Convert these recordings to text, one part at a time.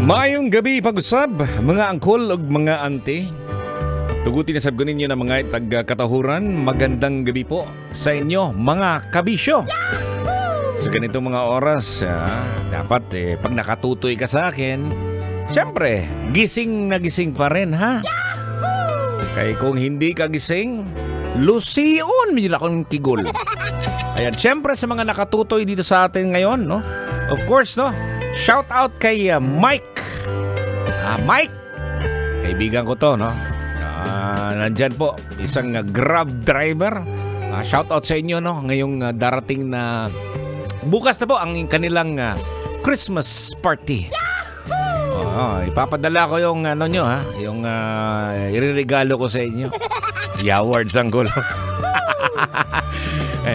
Mayong gabi pag-usab, mga angkol ug mga ante. Tugutin na sabgon ninyo na mga tag-katahuran. Magandang gabi po sa inyo, mga kabisyo. Sa ganitong mga oras, dapat pag nakatutoy ka sa akin, siyempre, gising na gising pa rin, ha? Kaya kung hindi ka gising, lusion, medyo akong kigol. Ayan, siyempre sa mga nakatutoy dito sa atin ngayon, no? Of course, no? Shout out kay Mike. Mike, kaibigan ko to, no? Nandyan po, isang Grab driver. Shout out sa inyo, no? Ngayong darating na bukas na po ang kanilang Christmas party. Ipapadala ko yung ano nyo, ha? Yung iririgalo ko sa inyo. Yawards ang gulo.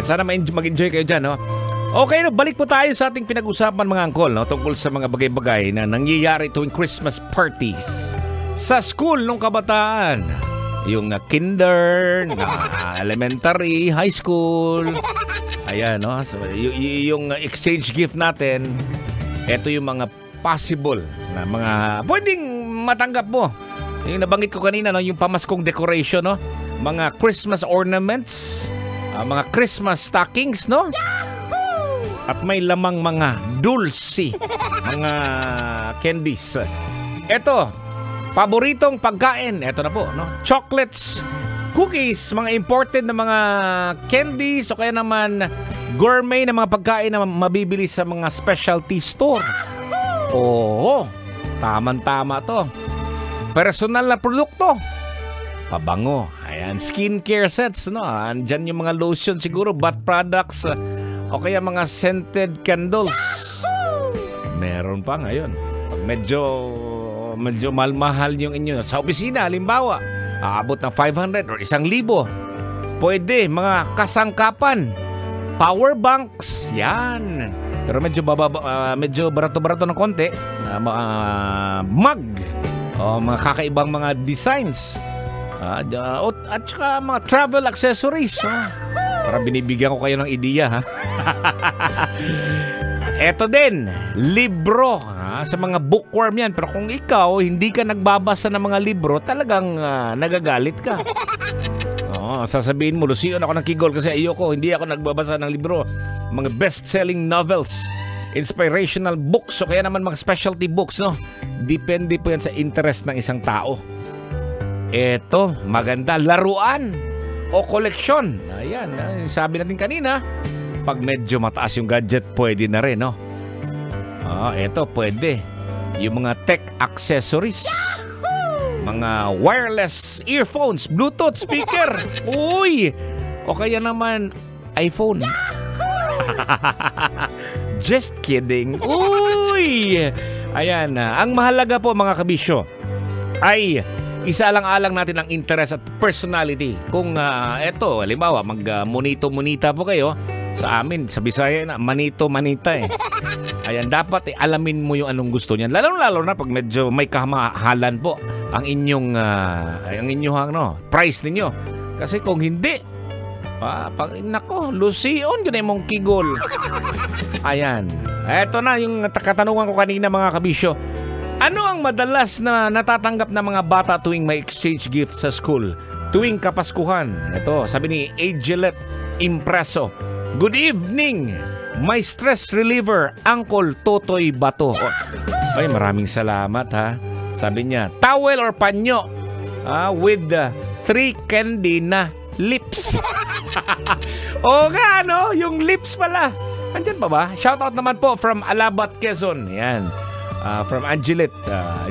Sana mag-enjoy kayo dyan, no? Okay, no, balik po tayo sa ating pinag-usapan mga angkol, no, tungkol sa mga bagay-bagay na nangyayari tuwing Christmas parties sa school nung kabataan. Yung kinder, elementary, high school. Ayan, no? So, yung exchange gift natin, ito yung mga possible na mga pwedeng matanggap mo. Yung nabanggit ko kanina, no, yung pamaskong decoration, no? Mga Christmas ornaments, mga Christmas stockings, no? At may lamang mga dulce, mga candies. Ito, paboritong pagkain. Ito na po, no? Chocolates, cookies, mga imported na mga candies o kaya naman gourmet na mga pagkain na mabibili sa mga specialty store. Oo, tama-tama to. Personal na produkto. Pabango. Ayan, skincare sets, no? Andyan yung mga lotion siguro, bath products, o kaya mga scented candles. Meron pa ngayon. Pag medyo mahal yung inyo sa opisina, halimbawa, aabot ng 500 or 1,000. Pwede, mga kasangkapan, power banks, yan. Pero medyo barato-barato ng konti. Mug, o mga kakaibang mga designs. At saka mga travel accessories. Para binibigyan ko kayo ng ideya, ha? Eto din, libro, ha? Sa mga bookworm yan. Pero kung ikaw, hindi ka nagbabasa ng mga libro, talagang nagagalit ka. Sasabihin mo, lusiyon ako ng kigol kasi ayoko, hindi ako nagbabasa ng libro. Mga best-selling novels, inspirational books, o kaya naman mga specialty books, no? Depende po yan sa interest ng isang tao. Eto, maganda, laruan o koleksyon. Ayan, sabi natin kanina, pag medyo mataas yung gadget, pwede na rin, no? Eto, pwede. Yung mga tech accessories. Mga wireless earphones, Bluetooth speaker. Uy! O kaya naman, iPhone. Just kidding. Uy! Ayan, ang mahalaga po mga kabisyo ay isaalang-alang natin ang interest at personality. Kung eto, halimbawa, mag-monito-monita po kayo, sa amin, sa Bisaya na, manito-manita eh. Ayan, dapat alamin mo yung anong gusto niyan. Lalo-lalo na pag medyo may kamahalan po ang inyong price ninyo. Kasi kung hindi, nako, lusion, yun ay mong kigol. Ayan, eto na yung katanungan ko kanina mga kabisyo. Ano ang madalas na natatanggap ng mga bata tuwing may exchange gift sa school? Tuwing Kapaskuhan. Ito, sabi ni Agelet Impreso. Good evening, my stress reliever, Uncle Totoy Bato. Ay, maraming salamat, ha. Sabi niya, towel or panyo with 3 candy na lips. O nga, no? Yung lips pala. Andyan pa ba? Shoutout naman po from Alabat, Quezon. Yan. from Angelet.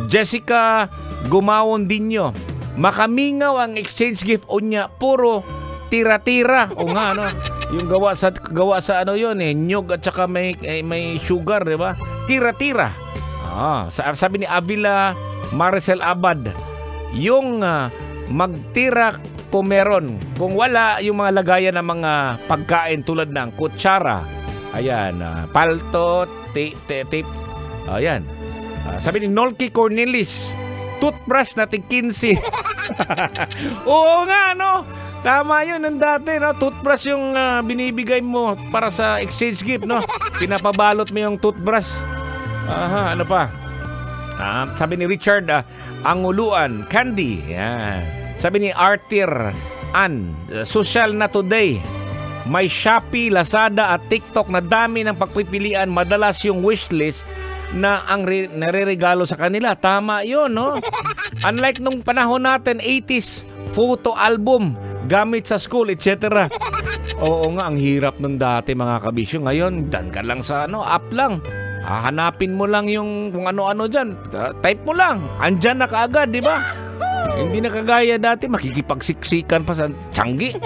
Jessica Gumawon Dinyo. Makamingaw ang exchange gift unya, puro tira-tira. O nga, no? Yung gawa sa ano yun nyug at saka may sugar, di ba? Tira-tira. Sabi ni Avila Maricel Abad, yung magtira kung meron. Kung wala, yung mga lagayan ng mga pagkain tulad ng kutsara, ayan, palto, tape, ayan. Sabi ni Nolki Cornelis, toothbrush natin 15. Oo nga, no? Tama yun ng dati, no? Toothbrush yung binibigay mo para sa exchange gift, no? Pinapabalot mo yung toothbrush. Ano pa? Sabi ni Richard, anguluan, candy. Yan. Sabi ni Artir Ann, social na today. May Shopee, Lazada at TikTok na dami ng pagpipilian. Madalas yung wishlist na ang nareregalo sa kanila. Tama yun, no? Unlike nung panahon natin, 80s, photo album, gamit sa school, etc. Oo nga, ang hirap nung dati mga kabisyo. Ngayon, dan ka lang sa app lang. Hahanapin mo lang yung kung ano-ano dyan. Type mo lang. Andyan na kaagad, di ba? Hindi na kagaya dati, makikipagsiksikan pa sa tiyanggi.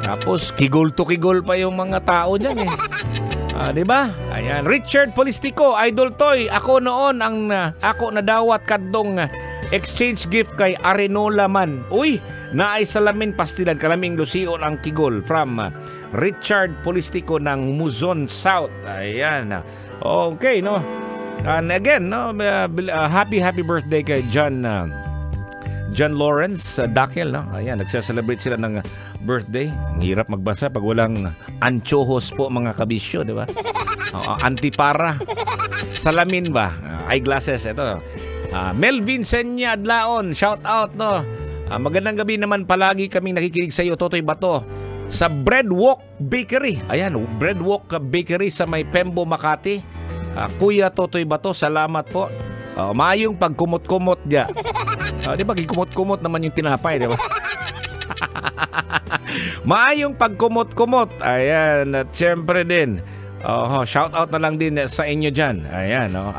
Tapos, kigol to kigol pa yung mga tao dyan eh. Di ba? Ayan. Richard Polistico, Idol Toy. Ako noon, ako nadawat kadong exchange gift kay Arenola man. Uy, naay salamin pastilan, kalaming lusion ang kigol from Richard Polistico ng Muzon South. Ayan. Okay, no? And again, no? Happy birthday kay John Lawrence Dakel, no? Ayan, nagsa-celebrate sila ng birthday. Ang hirap magbasa pag walang anchohos po mga kabisyo, di ba? Antipara. Salamin ba? Eyeglasses, ito. Melvin Senya Adlaon, shout out, no? Magandang gabi naman, palagi kaming nakikinig sa iyo, Totoy Bato, sa Breadwalk Bakery. Ayan, Breadwalk Bakery sa may Pembo, Makati. Kuya Totoy Bato, salamat po. Mayong pagkumot-kumot dia. Di ba, kumot-kumot naman yung tinapay, di ba? Maayong pagkumot-kumot. Ayan, at syempre din, shout out na lang din sa inyo dyan. Ayan, no?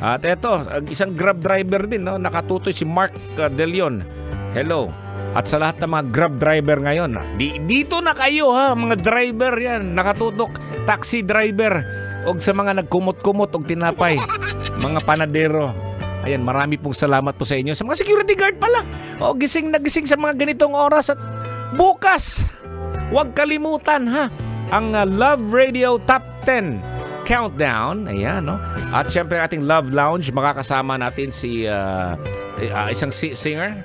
At eto, isang Grab driver din, no? Nakatutoy si Mark De Leon. Hello. At sa lahat ng mga Grab driver ngayon, dito na kayo, ha? Mga driver yan, nakatutok, taxi driver, o sa mga nagkumot-kumot o tinapay, mga panadero. Ayan, marami pong salamat po sa inyo. Sa mga security guard pala. Gising na gising sa mga ganitong oras. At bukas, huwag kalimutan, ha? Ang Love Radio Top 10 Countdown. Ayan, no? At syempre ating Love Lounge. Makakasama natin si isang singer.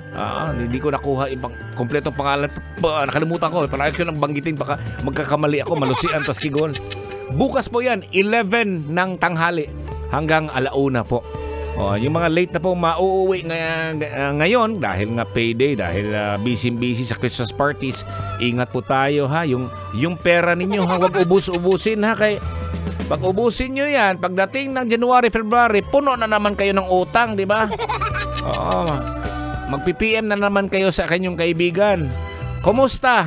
Hindi ko nakuha yung kompletong pangalan. Nakalimutan ko. Palagi ko nang banggitin. Baka magkakamali ako. Malusian, tas kigol. Bukas po yan. 11 ng tanghali hanggang 1:00 po. Yung mga late na po mauuwi ngayon dahil nga payday, dahil busy sa Christmas parties, ingat po tayo, ha. Yung pera ninyo, ha, wag ubus-ubusin, ha. Kay pag ubusin nyo yan, pagdating ng January, February, puno na naman kayo ng utang, di ba? Magpi-PM na naman kayo sa kanyong kaibigan. Kumusta?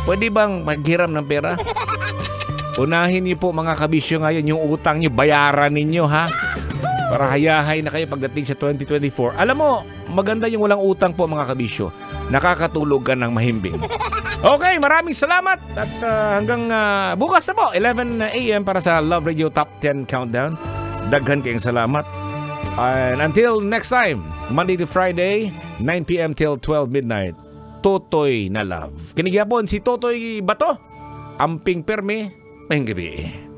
Pwede bang maghiram ng pera? Unahin niyo po mga kabisyo ngayon yung utang niyo, bayaran ninyo, ha. Para hayahay na kayo pagdating sa 2024. Alam mo, maganda yung walang utang po mga kabisyo. Nakakatulog ka ng mahimbing. Okay, maraming salamat. At hanggang bukas na po, 11 a.m. para sa Love Radio Top 10 Countdown. Daghan kayong salamat. And until next time, Monday to Friday, 9 p.m. till 12 midnight. Totoy na Love. Kinigyapon si Totoy Bato. Amping Perme, mahing gabi.